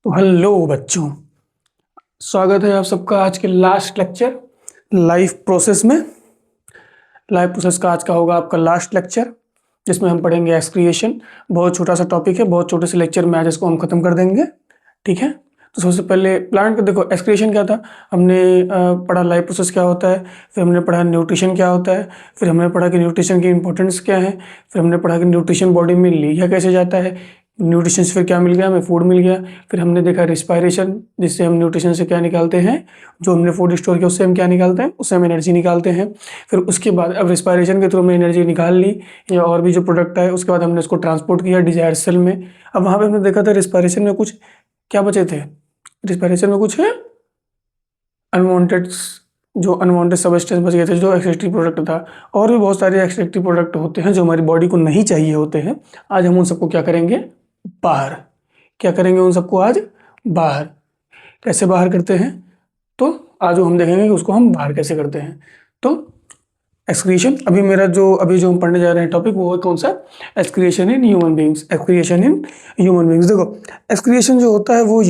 तो हेलो बच्चों, स्वागत है आप सबका आज के लास्ट लेक्चर लाइफ प्रोसेस में। लाइफ प्रोसेस का आज का होगा आपका लास्ट लेक्चर, जिसमें हम पढ़ेंगे एक्सक्रिएशन। बहुत छोटा सा टॉपिक है, बहुत छोटे से लेक्चर में आज इसको हम खत्म कर देंगे। ठीक है, तो सबसे पहले प्लांट का देखो, एक्सक्रिएशन क्या था। हमने पढ़ा लाइफ प्रोसेस क्या होता है, फिर हमने पढ़ा न्यूट्रिशन क्या होता है, फिर हमने पढ़ा कि न्यूट्रिशन की इंपॉर्टेंस क्या है, फिर हमने पढ़ा कि न्यूट्रिशन बॉडी में लिया कैसे जाता है, न्यूट्रिशन से फिर क्या मिल गया, हमें फूड मिल गया। फिर हमने देखा रिस्पायरेशन, जिससे हम न्यूट्रिशन से क्या निकालते हैं, जो हमने फूड स्टोर किया उससे हम क्या निकालते हैं, उससे हम एनर्जी निकालते हैं। फिर उसके बाद अब रिस्पायरेशन के थ्रू हमने एनर्जी निकाल ली या और भी जो प्रोडक्ट है, उसके बाद हमने उसको ट्रांसपोर्ट किया डिजायर सेल में। अब वहाँ पे हमने देखा था रिस्पायरेशन में कुछ क्या बचे थे, रिस्पायरेशन में कुछ है अनवांटेड, जो अनवांटेड सबस्टेंस बच गए थे, जो एक्सट्रैक्टिव प्रोडक्ट था। और भी बहुत सारे एक्सट्रैक्टिव प्रोडक्ट होते हैं जो हमारी बॉडी को नहीं चाहिए होते हैं। आज हम उन सबको क्या करेंगे, बाहर क्या करेंगे, उन सबको आज बाहर। कैसे बाहर करते हैं, तो आज हम देखेंगे कि उसको हम बाहर कैसे करते हैं। तो एक्सक्रीशन अभी जो हम पढ़ने जा रहे हैं टॉपिक, वो है कौन सा, excretion in human beings. Excretion in human beings, देखो एक्सक्रिएशन जो होता है वो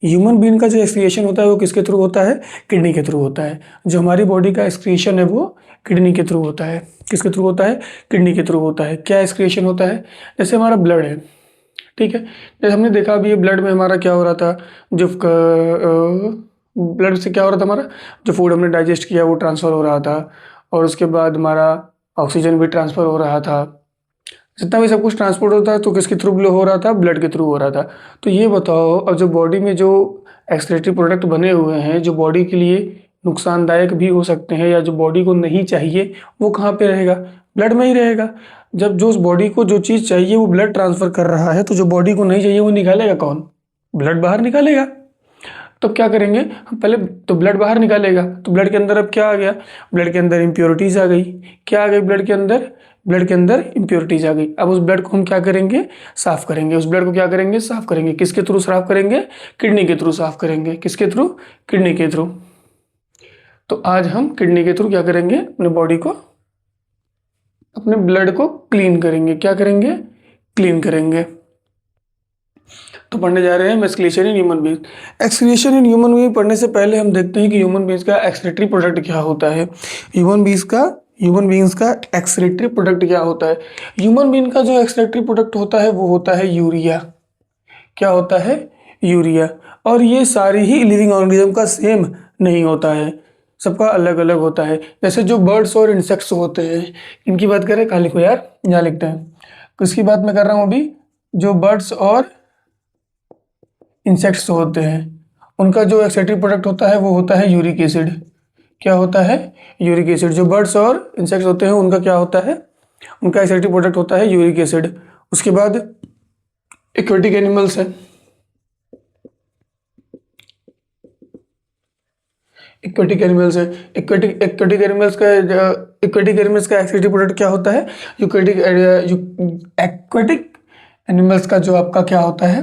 ह्यूमन बींग का जो एक्सक्रिएशन होता है वो किसके थ्रू होता है, किडनी के थ्रू होता है। जो हमारी बॉडी का एक्सक्रिएशन है वो किडनी के थ्रू होता है। किसके थ्रू होता है, किडनी के थ्रू होता है। क्या एक्सक्रिएशन होता है, जैसे हमारा ब्लड है, ठीक है। जैसे हमने देखा अभी ब्लड में हमारा क्या हो रहा था, जो ब्लड से क्या हो रहा था, हमारा जो फूड हमने डाइजेस्ट किया वो ट्रांसफ़र हो रहा था, और उसके बाद हमारा ऑक्सीजन भी ट्रांसफ़र हो रहा था। जितना भी सब कुछ ट्रांसपोर्ट होता है तो किसके थ्रू हो रहा था, ब्लड के थ्रू हो रहा था। तो ये बताओ, अब जो बॉडी में जो एक्सक्रीटरी प्रोडक्ट बने हुए हैं, जो बॉडी के लिए नुकसानदायक भी हो सकते हैं या जो बॉडी को नहीं चाहिए, वो कहाँ पे रहेगा, ब्लड में ही रहेगा। जब जो उस बॉडी को जो चीज़ चाहिए वो ब्लड ट्रांसफ़र कर रहा है, तो जो बॉडी को नहीं चाहिए वो निकालेगा कौन, ब्लड बाहर निकालेगा। तो क्या करेंगे हम, पहले तो ब्लड बाहर निकालेगा, तो ब्लड के अंदर अब क्या आ गया, ब्लड के अंदर इम्प्योरिटीज़ आ गई। क्या आ गई ब्लड के अंदर, ब्लड के अंदर इम्प्योरिटीज़ आ गई। अब उस ब्लड को हम क्या करेंगे, साफ़ करेंगे। उस ब्लड को क्या करेंगे, साफ़ करेंगे। किसके थ्रू साफ़ करेंगे, किडनी के थ्रू साफ़ करेंगे। किसके थ्रू, किडनी के थ्रू। तो आज हम किडनी के थ्रू क्या करेंगे, अपने बॉडी को, अपने ब्लड को क्लीन करेंगे। क्या करेंगे, क्लीन करेंगे। तो पढ़ने जा रहे हैं excretion in human being. Excretion in human being पढ़ने से पहले हम देखते हैं कि ह्यूमन बींग्स का एक्सक्रीटरी प्रोडक्ट क्या होता है। ह्यूमन बींग्स का एक्सक्रीटरी प्रोडक्ट क्या होता है। ह्यूमन बींग का जो एक्सक्रीटरी प्रोडक्ट होता है वो होता है यूरिया। क्या होता है, यूरिया। और ये सारी ही लिविंग ऑर्गेनिज्म का सेम नहीं होता है, सबका अलग अलग होता है। जैसे जो बर्ड्स और इंसेक्ट्स होते हैं, इनकी बात करें, कहाँ लिखो यार, यहाँ लिखते हैं। किसकी बात मैं कर रहा हूँ अभी, जो बर्ड्स और इंसेक्ट्स होते हैं, उनका जो एक्सक्रीटरी प्रोडक्ट होता है वो होता है यूरिक एसिड। क्या होता है, यूरिक एसिड। जो बर्ड्स और इंसेक्ट्स होते हैं उनका क्या होता है, उनका एक्सक्रीटरी प्रोडक्ट होता है यूरिक एसिड। उसके बाद एक्वेटिक एनिमल्स है, एक्वेटिक एनिमल्स का एक्सक्रीटरी प्रोडक्ट क्या होता है, एक्वेटिक एनिमल्स का जो आपका क्या होता है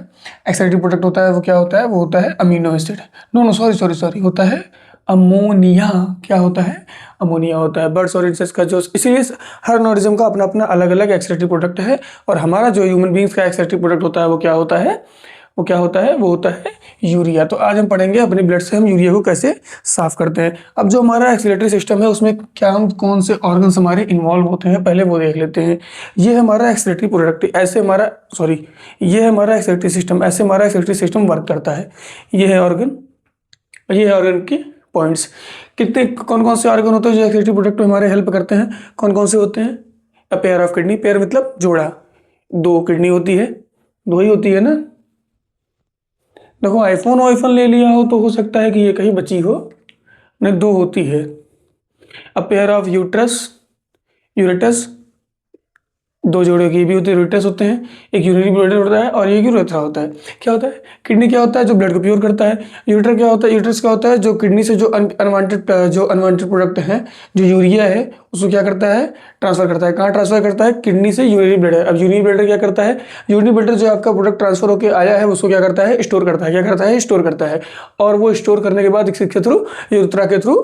एक्सक्रीटरी प्रोडक्ट होता है वो क्या होता है, वो होता है अमीनो एसिड। नो सॉरी होता है अमोनिया। क्या होता है, अमोनिया होता है। बर्ड्स और इंसेक्ट्स का जो, इसीलिए हर ऑर्गेनिज्म का अपना अपना अलग अलग एक्सक्रीटरी प्रोडक्ट है। और हमारा जो ह्यूमन बींग्स का एक्सक्रीटरी प्रोडक्ट होता है वो क्या होता है, वो होता है यूरिया। तो आज हम पढ़ेंगे अपने ब्लड से हम यूरिया को कैसे साफ करते हैं। अब जो हमारा एक्सक्रीटरी सिस्टम है उसमें क्या, हम कौन से ऑर्गन्स हमारे इन्वॉल्व होते हैं पहले वो देख लेते हैं। ये हमारा एक्सक्रीटरी प्रोडक्ट, ये है हमारा एक्सक्रीटरी सिस्टम, ऐसे हमारा एक्सक्रीटरी सिस्टम वर्क करता है। ये है ऑर्गन की पॉइंट्स। कितने, कौन कौन से ऑर्गन होते हैं जो एक्सक्रीटरी प्रोडक्ट में हमारे हेल्प करते हैं, कौन कौन से होते हैं। A pair of kidney, pair मतलब जोड़ा, दो किडनी होती है, दो ही होती है ना। देखो आईफोन ले लिया हो तो हो सकता है कि ये कहीं बची हो, नहीं दो होती है। अ पेयर ऑफ यूरेटस, दो जोड़े की भी होते हैं, यूरेटस होते हैं। एक यूरिनरी ब्लैडर होता है और एक यूरेथ्रा होता है। क्या होता है, किडनी क्या होता है, जो ब्लड को प्योर करता है। यूरेटर क्या होता है, यूरेटस क्या होता है, जो किडनी से जो अनवांटेड प्रोडक्ट हैं, जो यूरिया है, उसको क्या करता है, ट्रांसफर करता है। कहाँ ट्रांसफर करता है, किडनी से यूरिनरी ब्लैडर। अब यूरिनरी ब्लैडर क्या करता है, यूरिनरी ब्लैडर जो आपका प्रोडक्ट ट्रांसफर होकर आया है उसको क्या करता है, स्टोर करता है। क्या करता है, स्टोर करता है। और वो स्टोर करने के बाद इसके थ्रू, यूरेथ्रा के थ्रू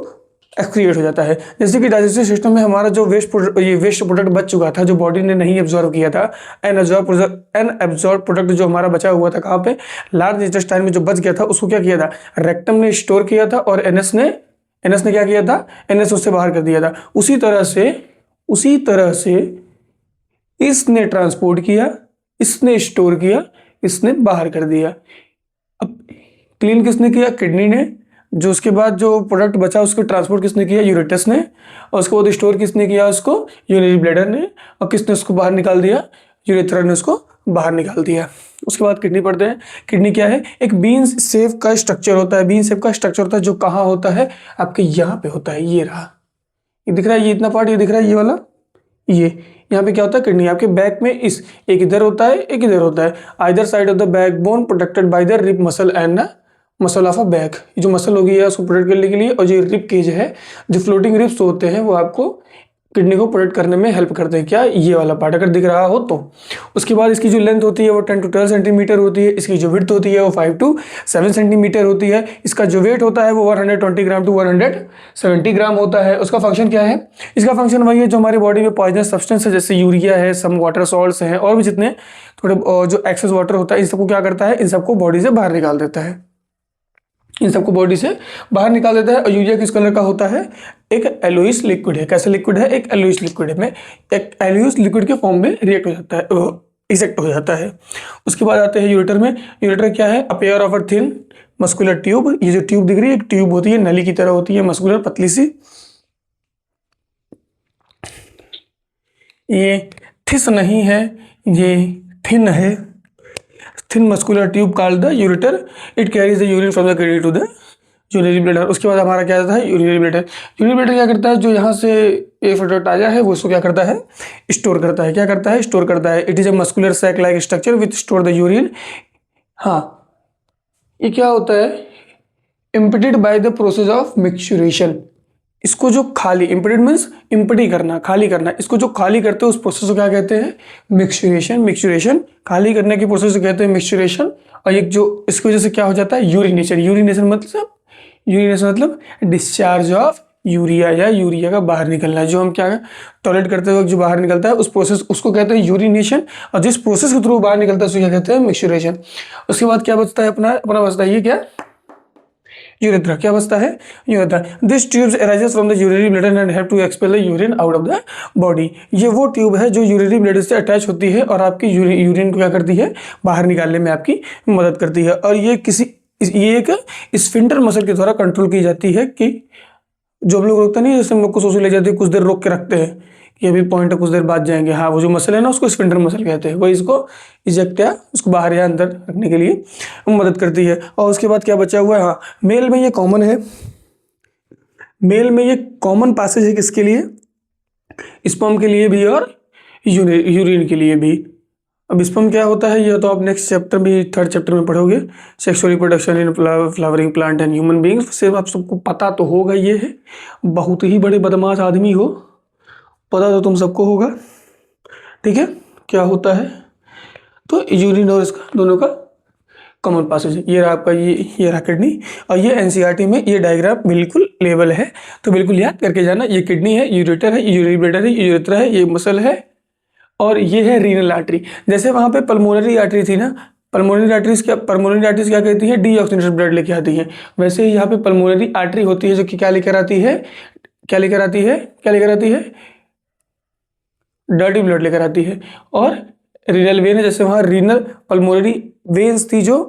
एक्सक्रिएट हो जाता है। जैसे कि डाइजेस्टिव सिस्टम में हमारा जो वेस्ट प्रोडक्ट बच चुका था, जो बॉडी ने नहीं एब्जॉर्व किया था, अनएब्जॉर्ब प्रोडक्ट जो हमारा बचा हुआ था कहाँ पे, लार्ज इंटेस्टाइन में जो बच गया था, उसको क्या किया था, रेक्टम ने स्टोर किया था और एनएस ने क्या किया था, एनएस उससे बाहर कर दिया था। उसी तरह से इसने ट्रांसपोर्ट किया, इसने स्टोर किया, इसने बाहर कर दिया। अब क्लीन किसने किया, किडनी ने। जो उसके बाद जो प्रोडक्ट बचा उसको ट्रांसपोर्ट किसने किया, यूरेटस ने। और उसके बाद स्टोर किसने किया उसको, यूरिनरी ब्लैडर ने। और किसने उसको बाहर निकाल दिया, यूरेथ्रा ने उसको बाहर निकाल दिया। उसके बाद किडनी पढ़ते हैं। किडनी क्या है, एक बीन शेप का स्ट्रक्चर होता है। बीन शेप का स्ट्रक्चर होता है जो कहाँ होता है, आपके यहाँ पे होता है। ये रहा, ये दिख रहा है, ये इतना पार्ट ये दिख रहा है, ये वाला, ये यहाँ पे क्या होता है, किडनी आपके बैक में इस एक इधर होता है, एक इधर होता है। Either side of the back bone protected by the rib muscle and muscle of a back. ये जो मसल होगी है उसको प्रोटेक्ट करने के लिए, और जो रिब केज है, जो फ्लोटिंग रिब्स होते हैं, वो आपको किडनी को प्रोटेक्ट करने में हेल्प करते हैं। क्या, ये वाला पार्ट अगर दिख रहा हो तो। उसके बाद इसकी जो लेंथ होती है वो 10 to 12 सेंटीमीटर होती है। इसकी जो विड्थ होती है वो 5 to 7 सेंटीमीटर होती है। इसका जो वेट होता है वो 120 ग्राम टू 170 ग्राम होता है। उसका फंक्शन क्या है, इसका फंक्शन वही है जो हमारी बॉडी में पॉइजनस सब्सटेंस है, जैसे यूरिया है, सम वाटर सॉल्ट्स हैं, और भी जितने थोड़े जो एक्सेस वाटर होता है, इन सबको क्या करता है, इन सबको बॉडी से बाहर निकाल देता है। इन सबको बॉडी से बाहर निकाल देता है। और यूरिया किस कलर का होता है, एक एलोइस लिक्विड है। कैसा लिक्विड है, एक एलोइस लिक्विड है, में एक एलोइस लिक्विड के फॉर्म में रिएक्ट हो जाता है, इजेक्ट हो जाता है। उसके बाद आते हैं यूरेटर में। यूरेटर क्या है, a pair of a thin muscular tube. ये जो ट्यूब दिख रही है, एक ट्यूब होती है, नली की तरह होती है, मस्कुलर, पतली सी। ये थिस नहीं है, ये थिन है। Thin muscular tube called the ureter. It carries the urine from the kidney to the urinary bladder. उसके बाद हमारा क्या आता है, यूरिनरी ब्लैडर। यूरिनरी ब्लैडर क्या करता है, जो यहाँ से ए प्रोडक्ट आया है वो उसको क्या करता है, स्टोर करता है। क्या करता है, स्टोर करता है। It is a muscular sac like structure with store the urine. हाँ, ये क्या होता है, emptied by the process of micturition. इसको जो खाली, इम्पिटेड मीन्स इम्पटी करना, खाली करना। इसको जो खाली करते हैं उस प्रोसेस को क्या कहते हैं, मिक्सचुरेशन। मिक्सचुरेशन खाली करने की प्रोसेस को कहते हैं मिक्सचुरेशन। और एक जो इसकी वजह से क्या हो जाता है, यूरिनेशन। यूरिनेशन मतलब डिस्चार्ज ऑफ यूरिया, या यूरिया का बाहर निकलना। जो हम क्या टॉयलेट करते वक्त जो बाहर निकलता है उस प्रोसेस, उसको कहते हैं यूरिनेशन। और जिस प्रोसेस के थ्रू बाहर निकलता है उसको क्या कहते हैं, मिक्सचुरेशन। उसके बाद क्या बचता है, अपना बचता है ये क्या, यूरेथ्रा। क्या बचता है, urethra. This tubes arises from the urinary bladder and have to expel the urine out of the body. ये वो ट्यूब है जो यूरिनरी ब्लैडर से अटैच होती है और आपकी यूरिन को क्या करती है, बाहर निकालने में आपकी मदद करती है। और ये एक स्फिंक्टर मसल के द्वारा कंट्रोल की जाती है। कि जो हम लोग रोकते नहीं, जैसे हम लोग को सोच ले जाती है, कुछ देर रोक के रखते हैं कि अभी पॉइंट है, कुछ देर बाद जाएंगे। हाँ, वो जो मसल है ना, उसको स्फिंक्टर मसल कहते हैं। वही इसको इजेक्ट या उसको बाहर या अंदर रखने के लिए मदद करती है। और उसके बाद क्या बचा हुआ है, हाँ, मेल में ये कॉमन है। मेल में ये कॉमन पासेज है किसके लिए, स्पर्म के लिए भी और यूरिन के लिए भी। अब स्पर्म क्या होता है, ये तो आप नेक्स्ट चैप्टर भी, 3rd चैप्टर में पढ़ोगे, sexual reproduction in flowering plant and human beings. सिर्फ आप सबको पता तो होगा, ये है बहुत ही बड़े बदमाश आदमी हो, पता तो तुम सबको होगा, ठीक है, क्या होता है। तो यूरिन और इसका दोनों का कॉमन पासेज है। ये रहा आपका, ये रहा किडनी। और ये एनसीईआरटी में ये डायग्राम बिल्कुल लेवल है, तो बिल्कुल याद करके जाना। ये किडनी है, यूरेटर है, यूरिनरी ब्लैडर है, यूरेथ्रा है, ये मसल है, और ये है रीनल आर्टरी। जैसे वहाँ पे पल्मोनरी आर्टरी थी ना, पल्मोनरी आर्टरीज क्या कहती है, डीऑक्सीजनेटेड ब्लड लेके आती है। वैसे ही यहाँ पे पल्मोनरी आर्टरी होती है जो कि क्या लेकर आती है, डर्टी ब्लड लेकर आती है। और रीनल वेन है, जैसे वहाँ रीनल पल्मोनरी वेन्स थी जो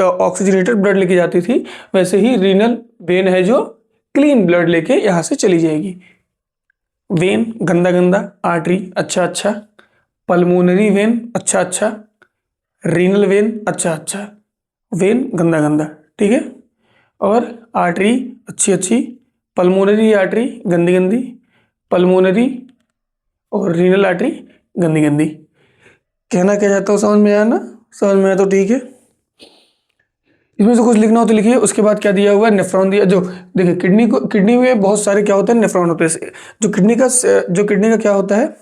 ऑक्सीजनेटेड ब्लड लेके जाती थी, वैसे ही रीनल वेन है जो क्लीन ब्लड लेके यहाँ से चली जाएगी। वेन गंदा गंदा, आर्टरी अच्छा, पल्मोनरी वेन अच्छा, रीनल वेन अच्छा, वेन गंदा गंदा, ठीक है। और आर्टरी अच्छी, पल्मोनरी आर्टरी गंदी, पल्मोनरी और रीनल आर्टरी गंदी। कहना क्या चाहता हूँ, समझ में आया ना, समझ में आया तो ठीक है। इसमें से कुछ लिखना हो तो लिखिए। उसके बाद क्या दिया हुआ है, नेफ्रॉन दिया। जो देखिए किडनी में बहुत सारे क्या होते हैं, नेफ्रॉन होते हैं। जो किडनी का क्या होता है,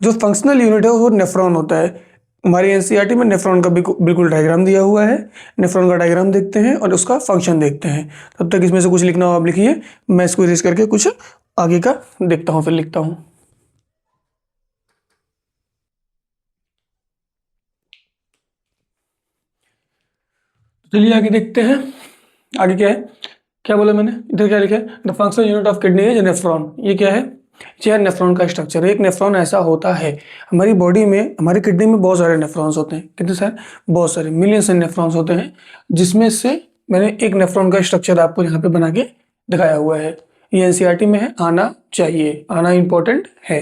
जो फंक्शनल यूनिट है वो नेफ्रॉन होता है। हमारी एनसीईआरटी में नेफ्रॉन का बिल्कुल डायग्राम दिया हुआ है। नेफ्रॉन का डायग्राम देखते हैं और उसका फंक्शन देखते हैं। तब तक इसमें से कुछ लिखना हो आप लिखिए, मैं इसको इरेज करके कुछ आगे का देखता हूँ, फिर लिखता हूँ। चलिए आगे देखते हैं। आगे क्या है, क्या बोला मैंने, इधर क्या लिखा है, the functional unit of kidney is nephron. ये क्या है, ये है नेफ्रॉन का स्ट्रक्चर। एक नेफ्रॉन ऐसा होता है, हमारी बॉडी में, हमारी किडनी में बहुत सारे नेफ्रॉन्स होते हैं। कितने सारे, बहुत सारे, मिलियंस नेफ्रॉन्स होते हैं, जिसमें से मैंने एक नेफ्रॉन का स्ट्रक्चर आपको यहाँ पे बना के दिखाया हुआ है। ये एनसीईआरटी में है, आना चाहिए, आना इंपॉर्टेंट है।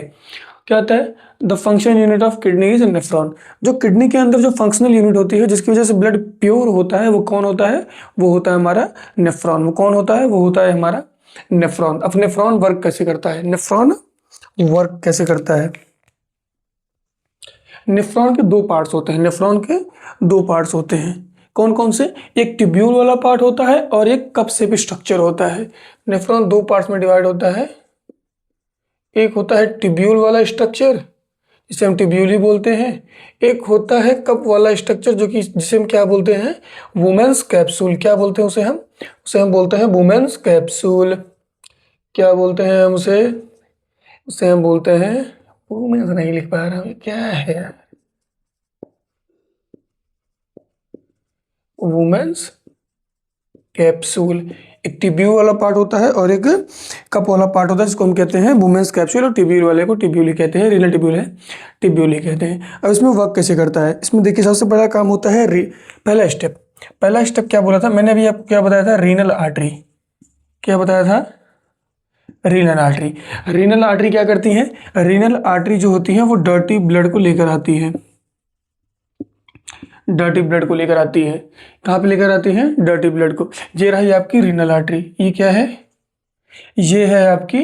क्या आता है, the function unit of kidney is nephron. जो किडनी के अंदर जो फंक्शनल यूनिट होती है, जिसकी वजह से ब्लड प्योर होता है, वो कौन होता है, वो होता है हमारा नेफ्रॉन। वो कौन होता है, वो होता है हमारा नेफ्रॉन। अब नेफ्रॉन वर्क कैसे करता है, नेफ्रॉन वर्क कैसे करता है। नेफ्रॉन के दो पार्ट्स होते हैं, नेफ्रॉन के दो पार्ट्स होते हैं। कौन कौन से, एक ट्यूब्यूल वाला पार्ट होता है और एक कप शेप स्ट्रक्चर होता है। नेफ्रॉन दो पार्ट्स में डिवाइड होता है। एक होता है ट्यूब्यूल वाला स्ट्रक्चर, जिसे हम ट्यूब्यूली बोलते हैं। एक होता है कप वाला स्ट्रक्चर, जो कि जिसे हम क्या बोलते हैं, वुमेन्स कैप्सूल। क्या बोलते हैं उसे हम बोलते हैं वुमेन्स कैप्सूल। क्या बोलते हैं हम उसे हम बोलते हैं, वुमेन्स नहीं लिख पा रहा हूँ, क्या है, वुमेन्स कैप्सूल। एक ट्यूब्यूल वाला पार्ट होता है और एक कप वाला पार्ट होता है, जिसको हम कहते हैं वुमेन्स कैप्सूल, और ट्यूब्यूल वाले को ट्यूब्यूली कहते हैं, रीनल ट्यूब्यूल है, ट्यूब्यूली कहते हैं। अब इसमें वर्क कैसे करता है, इसमें देखिए सबसे बड़ा काम होता है पहला स्टेप क्या बोला था मैंने अभी आपको, क्या बताया था, रीनल आर्टरी। क्या बताया था, रीनल आर्टरी। रीनल आर्टरी क्या करती है, रीनल आर्टरी जो होती है वो डर्टी ब्लड को लेकर आती है, डर्टी ब्लड को लेकर आती है। कहाँ पे लेकर आती है, डर्टी ब्लड को। ये रही आपकी रीनल आर्टरी। ये क्या है, ये है आपकी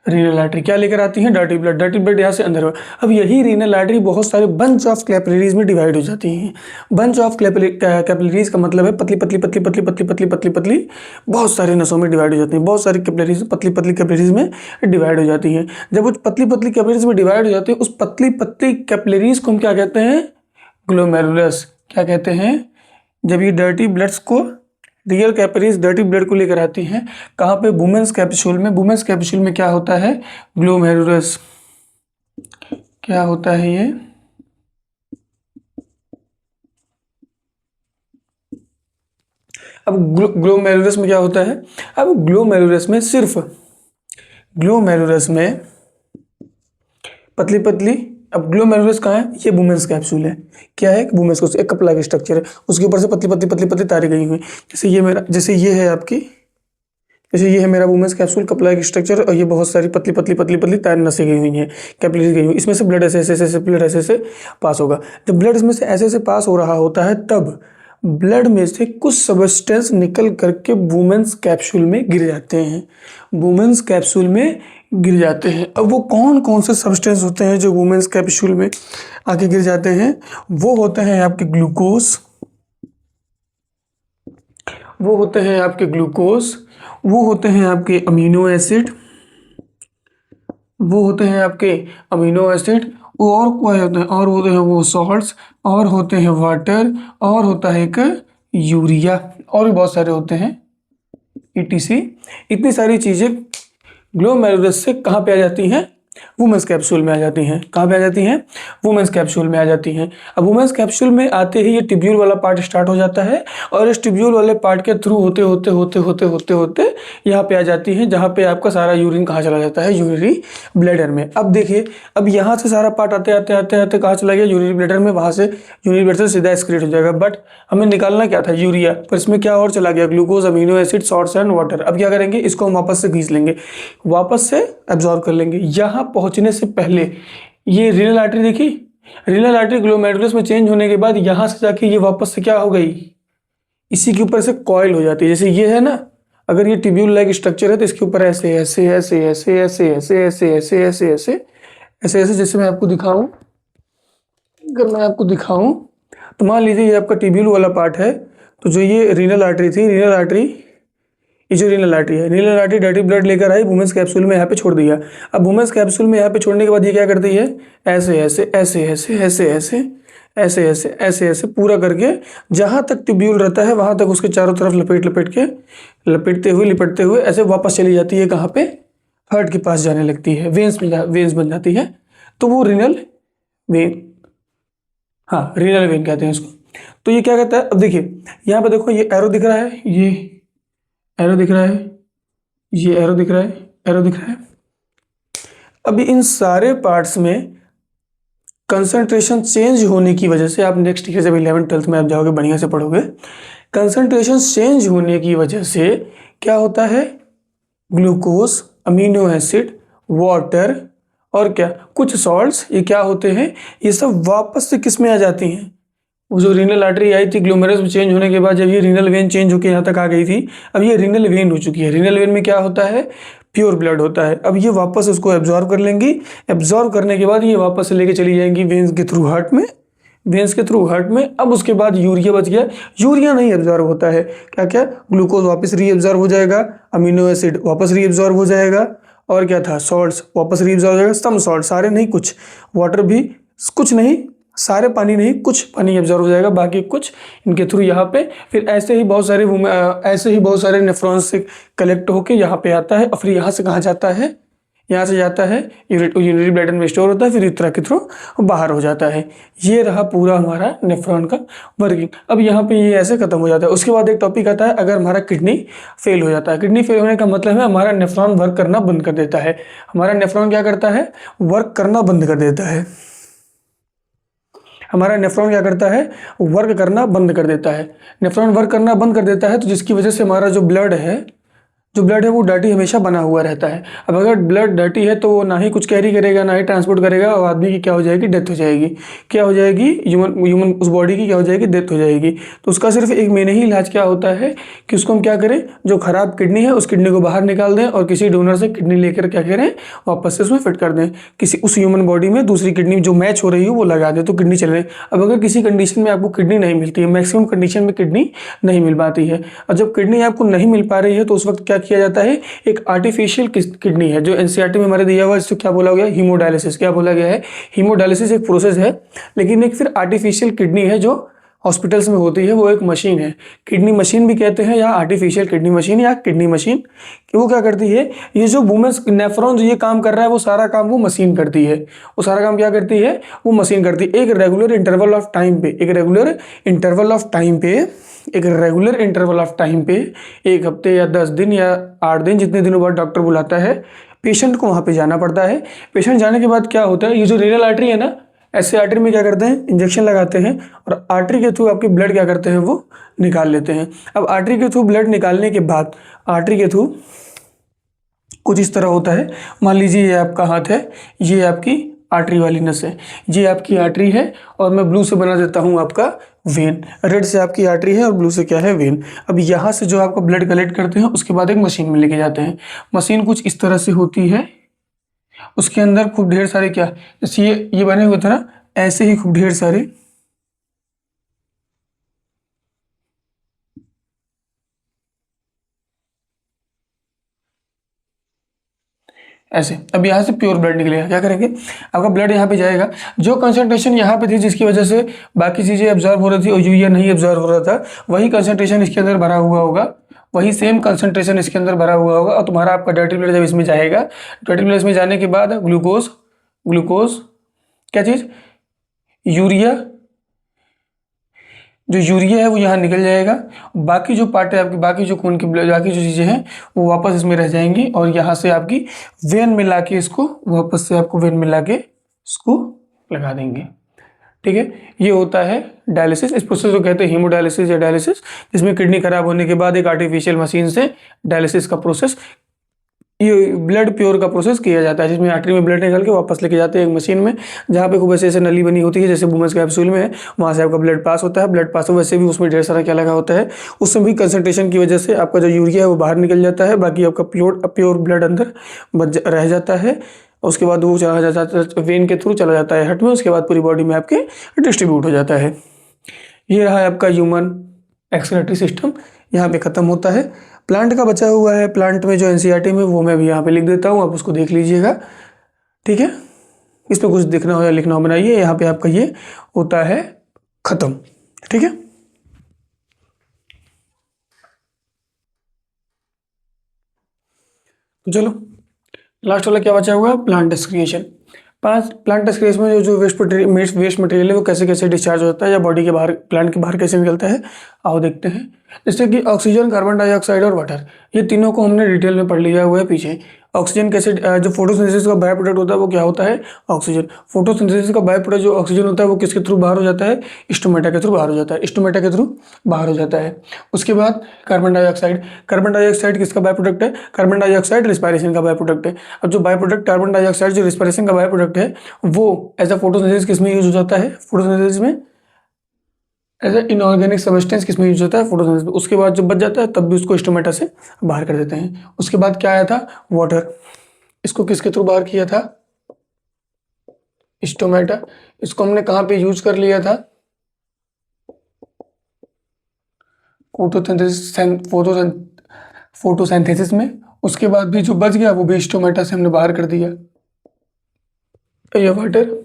रीनल आर्टरी। क्या लेकर आती है, डर्टी ब्लड यहाँ से अंदर हो। अब यही रीनल आर्टरी बहुत सारे बंच ऑफ कैपिलरीज में डिवाइड हो जाती हैं। बंच ऑफ कैपिलरीज का मतलब है पतली पतली पतली पतली पतली पतली पतली पतली बहुत सारे नसों में डिवाइड हो जाती हैं। बहुत सारी कैपिलरीज पतली पतली कैपिलरीज में डिवाइड हो जाती हैं। जब वो पतली पतली कैपिलरीज में डिवाइड हो जाती है, उस पतली पतली कैपिलरीज को हम क्या कहते हैं, ग्लोमेरुलस। क्या कहते हैं, जब ये डर्टी ब्लड्स को, रियल कैपिलरीज डर्टी ब्लड को लेकर आती हैं, कहाँ पे, वुमेन्स कैप्सूल में। वुमेन्स कैप्सूल में क्या होता है, ग्लोमेरुलस। क्या होता है ये, अब ग्लोमेरुलस में क्या होता है, अब ग्लोमेरुलस में सिर्फ, ग्लोमेरुलस में पतली पतली, अब ग्लोमेरुलस कहाँ है, ये वुमेन्स कैप्सूल है। क्या है, वुमेन्स कैप्सूल, एक कपड़ा का स्ट्रक्चर है, उसके ऊपर से पतली पतली पतली पतली तारें गई हुई। जैसे ये है आपकी, जैसे ये है मेरा वुमेन्स कैप्सूल, कपड़ा का स्ट्रक्चर, और ये बहुत सारी पतली पतली पतली पतली तार नसें गई हुई हैं, कैपिलरीज गई हुई। इसमें से ब्लड ऐसे ऐसे ऐसे ब्लड ऐसे ऐसे पास होगा। जब ब्लड इसमें से ऐसे ऐसे पास हो रहा होता है, तब ब्लड में से कुछ सब्सटेंस निकल करके वुमेन्स कैप्सूल में गिर जाते हैं, वुमेन्स कैप्सूल में गिर जाते हैं। अब वो कौन कौन से सब्सटेंस होते हैं जो वुमेन्स कैप्सूल में आके गिर जाते हैं, वो होते हैं आपके ग्लूकोज, वो होते हैं आपके ग्लूकोज, वो होते हैं आपके अमीनो एसिड, वो होते हैं आपके अमीनो एसिड, और क्या होते हैं, और होते हैं वो सॉल्ट्स, और होते हैं वाटर, और होता है एक यूरिया, और भी बहुत सारे होते हैं, ईटीसी। इतनी सारी चीज़ें ग्लोमेरुलस से कहाँ पे आ जाती हैं, वुमेन्स कैप्सूल में आ जाती हैं। कहाँ पे आ जाती हैं, वुमेन्स कैप्सूल में आ जाती हैं। अब वुमेन्स कैप्सूल में आते ही ये ट्यूब्यूल वाला पार्ट स्टार्ट हो जाता है, और इस ट्यूब्यूल वाले पार्ट के थ्रू होते होते होते होते होते होते यहाँ पे आ जाती हैं, जहाँ पे आपका सारा यूरिन कहाँ चला जाता है, यूरिनरी ब्लैडर में। अब देखिए, अब यहाँ से सारा पार्ट आते आते आते आते कहाँ चला गया, यूरिनरी ब्लैडर में। वहाँ से यूरिनरी ब्लैडर से सीधा एक्सक्रीट हो जाएगा, बट हमें निकालना क्या था, यूरिया, पर इसमें क्या और चला गया, glucose, amino acid, salts and water. अब क्या करेंगे, इसको हम वापस से खींच लेंगे, वापस से एब्जॉर्ब कर लेंगे। यहाँ पहुँचने से पहले ये रीनल आर्टरी देखी, रीनल आर्टरी ग्लोमेरुलस में चेंज होने के बाद यहाँ से जाके ये वापस से क्या हो गई, इसी के ऊपर से कॉइल हो जाती है। जैसे ये है ना, अगर ये ट्यूब्यूल लाइक स्ट्रक्चर है, तो इसके ऊपर ऐसे ऐसे ऐसे ऐसे ऐसे ऐसे ऐसे ऐसे ऐसे ऐसे ऐसे ऐसे, जैसे मैं आपको दिखाऊं, अगर मैं आपको दिखाऊं, तो मान लीजिए ये आपका ट्यूब्यूल वाला पार्ट है, तो जो ये रीनल आर्टरी थी, रीनल आर्टरी ये जो रीनल आर्टरी है, रीनल आर्टरी डर्टी ब्लड लेकर आई, वुमेन्स कैप्सूल में यहाँ पे छोड़ दिया। अब वुमेन्स कैप्सूल में यहाँ पे छोड़ने के बाद ये क्या करती है, ऐसे ऐसे ऐसे ऐसे ऐसे ऐसे ऐसे ऐसे ऐसे ऐसे पूरा करके जहाँ तक ट्यूब्यूल रहता है वहाँ तक उसके चारों तरफ लिपटते हुए ऐसे वापस चली जाती है। कहाँ पे, हार्ट के पास जाने लगती है, वेन्स बन जाती है, तो वो रीनल वेन, हाँ रीनल वेन कहते हैं इसको। तो ये क्या कहता है, अब देखिए यहाँ पे देखो, ये एरो दिख रहा है, ये एरो दिख रहा है, ये एरो दिख रहा है, एरो दिख रहा है। अभी इन सारे पार्ट्स में कंसंट्रेशन चेंज होने की वजह से, आप नेक्स्ट ईयर जब 11th-12th में आप जाओगे बढ़िया से पढ़ोगे, कंसंट्रेशन चेंज होने की वजह से क्या होता है, ग्लूकोज, अमीनो एसिड, वाटर और क्या कुछ सॉल्ट्स, ये क्या होते हैं, ये सब वापस से किस में आ जाती हैं, वो जो रीनल आर्टरी आई थी ग्लोमेरुलस में चेंज होने के बाद जब ये रीनल वेन चेंज होकर यहाँ तक आ गई थी, अब ये रीनल वेन हो चुकी है। रीनल वेन में क्या होता है, प्योर ब्लड होता है। अब ये वापस उसको एब्जॉर्ब कर लेंगी, एब्जॉर्ब करने के बाद ये वापस से लेके चली जाएंगी वेन्स के थ्रू हार्ट में, वेन्स के थ्रू हार्ट में। अब उसके बाद यूरिया बच गया, यूरिया नहीं एब्जॉर्ब होता है, क्या क्या, ग्लूकोज वापस रीएब्जॉर्ब हो जाएगा, अमीनो एसिड वापस रीएब्जॉर्ब हो जाएगा, और क्या था, सॉल्ट्स वापस रीएब्जॉर्ब हो जाएगा, सम सॉल्ट, सारे नहीं कुछ, वाटर भी कुछ नहीं, सारे पानी नहीं, कुछ पानी एब्जॉर्ब हो जाएगा, बाकी कुछ इनके थ्रू यहाँ पे, फिर ऐसे ही बहुत सारे नेफ्रॉन्स से कलेक्ट होके यहाँ पे आता है, और फिर यहाँ से कहाँ जाता है, यहाँ से जाता है यूरिनरी ब्लैडर में स्टोर होता है, फिर यूरेथ्रा के थ्रू बाहर हो जाता है। ये रहा पूरा हमारा नेफ्रॉन का वर्किंग। अब यहाँ पे ये ऐसे खत्म हो जाता है। उसके बाद एक टॉपिक आता है, अगर हमारा किडनी फेल हो जाता है। किडनी फेल होने का मतलब है हमारा नेफ्रॉन वर्क करना बंद कर देता है। हमारा नेफ्रॉन क्या करता है, वर्क करना बंद कर देता है। हमारा नेफ्रॉन क्या करता है, वर्क करना बंद कर देता है। नेफ्रॉन वर्क करना बंद कर देता है, तो जिसकी वजह से हमारा जो ब्लड है वो डर्टी हमेशा बना हुआ रहता है। अब अगर ब्लड डर्टी है तो वो ना ही कुछ कैरी करेगा, ना ही ट्रांसपोर्ट करेगा, और आदमी की क्या हो जाएगी, डेथ हो जाएगी। क्या हो जाएगी, ह्यूमन उस बॉडी की क्या हो जाएगी, डेथ हो जाएगी। तो उसका सिर्फ एक में ही इलाज क्या होता है कि उसको हम क्या करें, जो खराब किडनी है उस किडनी को बाहर निकाल दें, और किसी डोनर से किडनी लेकर क्या करें, वापस से उसमें फिट कर दें। किसी उस ह्यूमन बॉडी में दूसरी किडनी जो मैच हो रही हो वो लगा दें, तो किडनी चल रही है। अब अगर किसी कंडीशन में आपको किडनी नहीं मिलती है, मैक्सिमम कंडीशन में किडनी नहीं मिल पाती है, और जब किडनी आपको नहीं मिल पा रही है तो उस वक्त क्या किया जाता है, एक आर्टिफिशियल किडनी है जो एनसीईआरटी में हमारे दिया हुआ है, इसको क्या बोला गया, हीमोडायलिसिस। क्या बोला गया है, हीमोडायलिसिस एक प्रोसेस है, लेकिन एक फिर आर्टिफिशियल किडनी है जो हॉस्पिटल्स में होती है, वो एक मशीन है, किडनी मशीन भी कहते हैं, या आर्टिफिशियल किडनी मशीन, या किडनी मशीन। कि वो क्या करती है, ये जो वुमेन्स नेफ्रॉन जो ये काम कर रहा है वो सारा काम वो मशीन करती है। वो सारा काम क्या करती है, वो मशीन करती है। एक रेगुलर इंटरवल ऑफ टाइम पे, एक रेगुलर इंटरवल ऑफ टाइम पे, एक हफ्ते या 10 दिन या 8 दिन, जितने दिनों बाद डॉक्टर बुलाता है, पेशेंट को वहाँ पे जाना पड़ता है। पेशेंट जाने के बाद क्या होता है, ये जो रीनल आर्टरी है ना, ऐसे आर्टरी में क्या करते हैं, इंजेक्शन लगाते हैं, और आर्टरी के थ्रू आपके ब्लड क्या करते हैं, वो निकाल लेते हैं। अब आर्टरी के थ्रू ब्लड निकालने के बाद, आर्टरी के थ्रू कुछ इस तरह होता है। मान लीजिए ये आपका हाथ है, ये आपकी आर्टरी वाली नस है, ये आपकी आर्टरी है, और मैं ब्लू से बना देता हूँ आपका वेन। रेड से आपकी आर्टरी है और ब्लू से क्या है, वेन। अब यहाँ से जो आपका ब्लड कलेक्ट करते हैं उसके बाद एक मशीन में लेके जाते हैं। मशीन कुछ इस तरह से होती है, उसके अंदर खूब ढेर सारे क्या, जैसे ये बने हुए थे ना, ऐसे ही खूब ढेर सारे ऐसे। अब यहाँ से प्योर ब्लड निकलेगा, क्या करेंगे, आपका ब्लड यहाँ पे जाएगा, जो कंसंट्रेशन यहाँ पे थी जिसकी वजह से बाकी चीज़ें एब्जॉर्ब हो रही थी और यूरिया नहीं एब्जॉर्ब हो रहा था, वही कंसंट्रेशन इसके अंदर भरा हुआ होगा, वही सेम कंसंट्रेशन इसके अंदर भरा हुआ होगा। और तुम्हारा आपका डर्टी ब्लड जब इसमें जाएगा, डर्टी ब्लड इसमें जाने के बाद ग्लूकोज क्या चीज़, यूरिया, जो यूरिया है वो यहाँ निकल जाएगा। बाकी जो पार्ट है आपकी, बाकी जो खून की बाकी जो चीज़ें हैं वो वापस इसमें रह जाएंगी, और यहाँ से आपकी वेन में लाके इसको वापस से आपको वेन में लाके इसको लगा देंगे। ठीक है, ये होता है डायलिसिस। इस प्रोसेस को कहते हैं हीमोडायलिसिस या डायलिसिस, जिसमें किडनी खराब होने के बाद एक आर्टिफिशियल मशीन से डायलिसिस का प्रोसेस, ये ब्लड प्योर का प्रोसेस किया जाता है, जिसमें आर्टरी में ब्लड निकाल के वापस लेके जाते हैं एक मशीन में, जहाँ पे खूब ऐसे नली बनी होती है जैसे वुमेन्स कैप्सूल में है, वहाँ से आपका ब्लड पास होता है। ब्लड पास हो, वैसे भी उसमें ढेर सारा क्या लगा होता है, उसमें भी कंसंट्रेशन की वजह से आपका जो यूरिया है वो बाहर निकल जाता है, बाकी आपका प्योर ब्लड अंदर रह जाता है। उसके बाद वो चला जाता है वेन के थ्रू, चला जाता है हार्ट में, उसके बाद पूरी बॉडी में आपके डिस्ट्रीब्यूट हो जाता है। ये रहा आपका ह्यूमन एक्सक्रीटरी सिस्टम, यहाँ पे ख़त्म होता है। प्लांट का बचा हुआ है, प्लांट में जो एनसीईआरटी में वो मैं भी यहाँ पे लिख देता हूँ, आप उसको देख लीजिएगा, ठीक है। इस पर कुछ देखना हो या लिखना हो बनाइए। यहाँ पे आपका ये होता है ख़त्म, ठीक है। तो चलो लास्ट वाला क्या बचा हुआ है, प्लांट एक्सक्रिएशन। प्लांट एक्सक्रिएशन में जो वेस्ट मटेरियल है वो कैसे कैसे डिस्चार्ज होता है या बॉडी के बाहर, प्लांट के बाहर कैसे निकलता है, आओ देखते हैं। जैसे कि ऑक्सीजन, कार्बन डाइऑक्साइड और वाटर, ये तीनों को हमने डिटेल में पढ़ लिया हुआ है पीछे। ऑक्सीजन कैसे, जो फोटोसिंथेसिस का बाय प्रोडक्ट होता है वो क्या होता है, ऑक्सीजन। फोटोसिंथेसिस का बाय प्रोडक्ट जो ऑक्सीजन होता है वो किसके थ्रू बाहर हो जाता है, स्टोमेटा के थ्रू बाहर हो जाता है, स्टोमेटा के थ्रू बाहर हो जाता है। उसके बाद कार्बन डाइऑक्साइड, कार्बन डाइऑक्साइड किसका बाय प्रोडक्ट है, कार्बन डाइऑक्साइड रिस्पायरेशन का बाय प्रोडक्ट है। अब जो बाय प्रोडक्ट कार्बन डाइऑक्साइड जो रिस्पायरेशन का बाय प्रोडक्ट है वो एज अ फोटोसिंथेसिस किस में यूज हो जाता है, फोटोसिंथेसिस में एज ए इनऑर्गेनिक सब्सटेंस किस में यूज होता है, फोटोसिंथेसिस में। उसके बाद जब बच जाता है तब भी उसको स्टोमेटा से बाहर कर देते हैं। उसके बाद क्या आया था, वाटर, इसको किसके थ्रू बाहर किया था, स्टोमेटा। इसको हमने कहाँ पे यूज कर लिया था, फोटोसिंथेसिस में। उसके बाद भी जो बच गया वो भी स्टोमेटा से हमने बाहर कर दिया। ये वाटर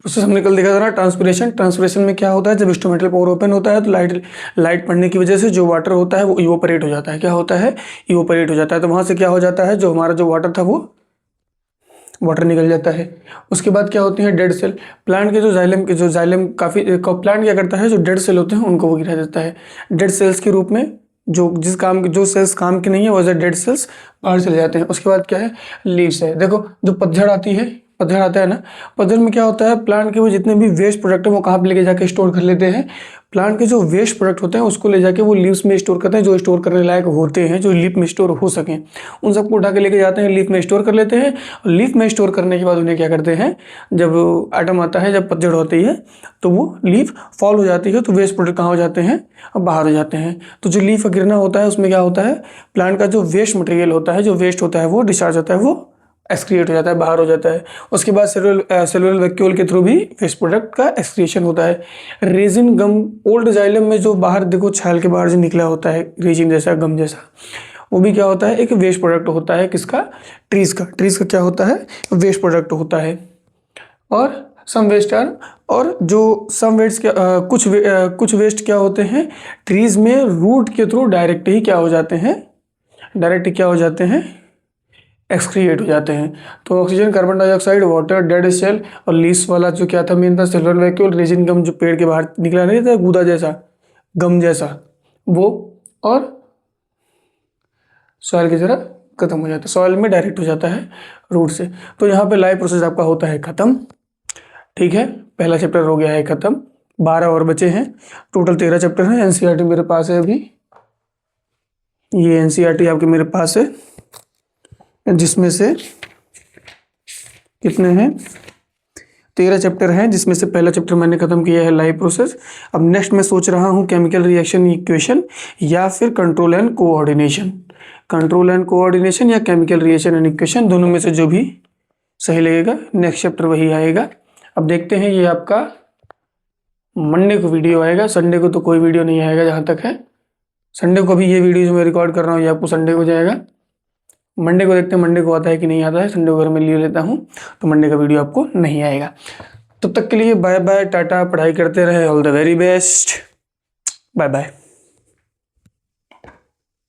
प्रोसेस हमने कल देखा था ना, ट्रांसपिरेशन। ट्रांसपिरेशन में क्या होता है, जब स्टोमेटल पोर ओपन होता है तो लाइट पड़ने की वजह से जो वाटर होता है वो इवोपरेट हो जाता है। क्या होता है, इवोपरेट हो जाता है। तो वहां से क्या हो जाता है, जो हमारा जो वाटर था वो वाटर निकल जाता है। उसके बाद क्या होती है, डेड सेल। प्लांट के जो जाइलम काफ़ी प्लांट क्या करता है, जो डेड सेल होते हैं उनको वो गिरा देता है। डेड सेल्स के रूप में जो सेल्स काम के नहीं है वो एज डेड सेल्स बाहर चले जाते हैं। उसके बाद क्या है, लीव्स है। देखो जो पतझड़ आती है, पतझड़ आता है ना, पतझड़ में क्या होता है, प्लांट के वो जितने भी वेस्ट प्रोडक्ट है वो कहाँ पे लेके जाके स्टोर कर लेते हैं, प्लांट के जो वेस्ट प्रोडक्ट होते हैं उसको ले जाके वो लीव्स में स्टोर करते हैं, जो स्टोर करने लायक होते हैं, जो लीफ में स्टोर हो सकें उन सबको उठा के लेके जाते हैं, लीफ में स्टोर कर लेते हैं। और लीफ में स्टोर करने के बाद उन्हें क्या करते हैं, जब आटम आता है, जब पतझड़ होती है तो वो लीफ फॉल हो जाती है, तो वेस्ट प्रोडक्ट कहाँ हो जाते हैं, अब बाहर हो जाते हैं। तो जो लीफ गिरना होता है उसमें क्या होता है, प्लांट का जो वेस्ट मटेरियल होता है, जो वेस्ट होता है वो डिस्चार्ज होता है, वो एक्सक्रिएट हो जाता है, बाहर हो जाता है। उसके बाद सेलुलर वैक्यूल के थ्रू भी वेस्ट प्रोडक्ट का एक्सक्रिएशन होता है। रेजिन, गम, ओल्ड जाइलम में जो बाहर देखो छाल के बाहर जो निकला होता है रेजिन जैसा, गम जैसा, वो भी क्या होता है, एक वेस्ट प्रोडक्ट होता है। किसका, ट्रीज का क्या होता है, वेस्ट प्रोडक्ट होता है। और सम वेस्ट आर, और जो सम वेस्ट क्या कुछ वेस्ट क्या होते हैं, ट्रीज में रूट के थ्रू डायरेक्ट ही क्या हो जाते हैं, एक्सक्रिएट हो जाते हैं। तो oxygen, carbon dioxide, water, dead cell और लीस वाला जो क्या था मेन था, सेलुलर वैक्यूल, रेजिन गम जो पेड़ के बाहर निकला नहीं था, गूदा जैसा, गम जैसा, वो, और सॉइल की तरह खत्म हो जाता है, सॉइल में डायरेक्ट हो जाता है रूट से। तो यहाँ पे लाइफ प्रोसेस आपका होता है खत्म, ठीक है। पहला चैप्टर हो गया है खत्म, 12 और बचे हैं, टोटल 13 चैप्टर हैं। एनसीईआरटी मेरे पास है अभी, ये एनसीईआरटी आपके मेरे पास है, जिसमें से कितने हैं, 13 चैप्टर हैं, जिसमें से पहला चैप्टर मैंने खत्म किया है लाइफ प्रोसेस। अब नेक्स्ट मैं सोच रहा हूँ केमिकल रिएक्शन इक्वेशन या फिर कंट्रोल एंड कोऑर्डिनेशन, या केमिकल रिएक्शन एंड इक्वेशन, दोनों में से जो भी सही लगेगा नेक्स्ट चैप्टर वही आएगा। अब देखते हैं, ये आपका मंडे को वीडियो आएगा, संडे को तो कोई वीडियो नहीं आएगा जहाँ तक है। संडे को भी ये वीडियो जो मैं रिकॉर्ड कर रहा हूँ ये आपको संडे को जाएगा। मंडे को देखते हैं मंडे को आता है कि नहीं आता है, संडे को अगर मैं ले लेता हूँ तो मंडे का वीडियो आपको नहीं आएगा। तब तक के लिए बाय बाय, टाटा, पढ़ाई करते रहे, all the very best, bye bye.